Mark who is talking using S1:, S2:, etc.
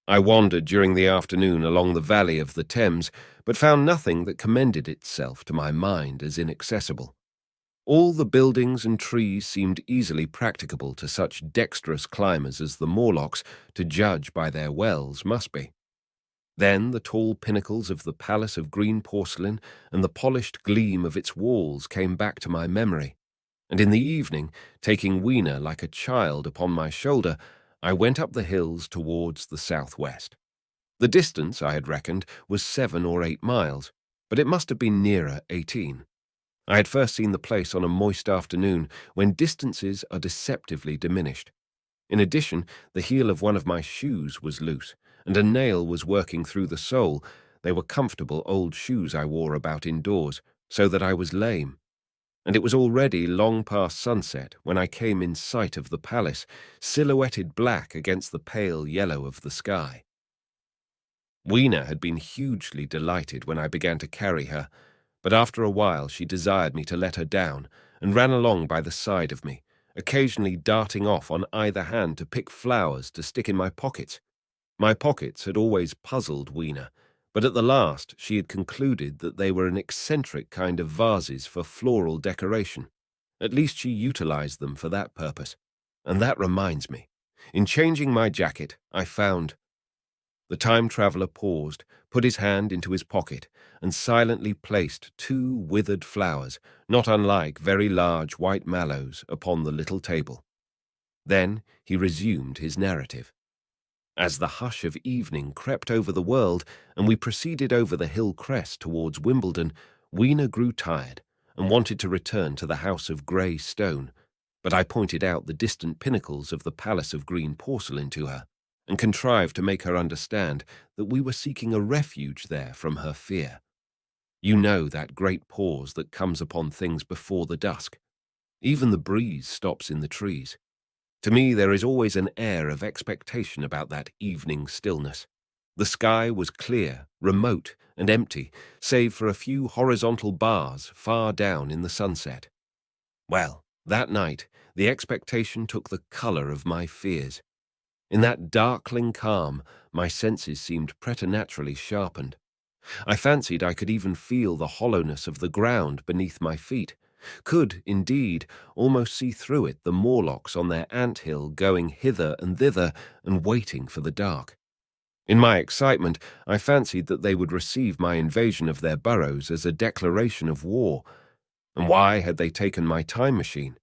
S1: I wandered during the afternoon along the valley of the Thames, but found nothing that commended itself to my mind as inaccessible. All the buildings and trees seemed easily practicable to such dexterous climbers as the Morlocks, to judge by their wells, must be. Then the tall pinnacles of the Palace of Green Porcelain and the polished gleam of its walls came back to my memory, and in the evening, taking Weena like a child upon my shoulder, I went up the hills towards the southwest. The distance, I had reckoned, was 7 or 8 miles, but it must have been nearer 18. I had first seen the place on a moist afternoon when distances are deceptively diminished. In addition, the heel of one of my shoes was loose, and a nail was working through the sole. They were comfortable old shoes I wore about indoors, so that I was lame. And it was already long past sunset when I came in sight of the palace, silhouetted black against the pale yellow of the sky. Weena had been hugely delighted when I began to carry her, but after a while she desired me to let her down, and ran along by the side of me, occasionally darting off on either hand to pick flowers to stick in my pockets. My pockets had always puzzled Weena, but at the last she had concluded that they were an eccentric kind of vases for floral decoration. At least she utilized them for that purpose. And that reminds me. In changing my jacket, I found— The time-traveller paused, put his hand into his pocket, and silently placed 2 withered flowers, not unlike very large white mallows, upon the little table. Then he resumed his narrative. As the hush of evening crept over the world, and we proceeded over the hill crest towards Wimbledon, Weena grew tired, and wanted to return to the house of grey stone, but I pointed out the distant pinnacles of the Palace of Green Porcelain to her, and contrived to make her understand that we were seeking a refuge there from her fear. You know that great pause that comes upon things before the dusk. Even the breeze stops in the trees. To me there is always an air of expectation about that evening stillness. The sky was clear, remote, and empty, save for a few horizontal bars far down in the sunset. Well, that night the expectation took the colour of my fears. In that darkling calm, my senses seemed preternaturally sharpened. I fancied I could even feel the hollowness of the ground beneath my feet, could, indeed, almost see through it the Morlocks on their ant-hill going hither and thither and waiting for the dark. In my excitement, I fancied that they would receive my invasion of their burrows as a declaration of war. And why had they taken my time machine?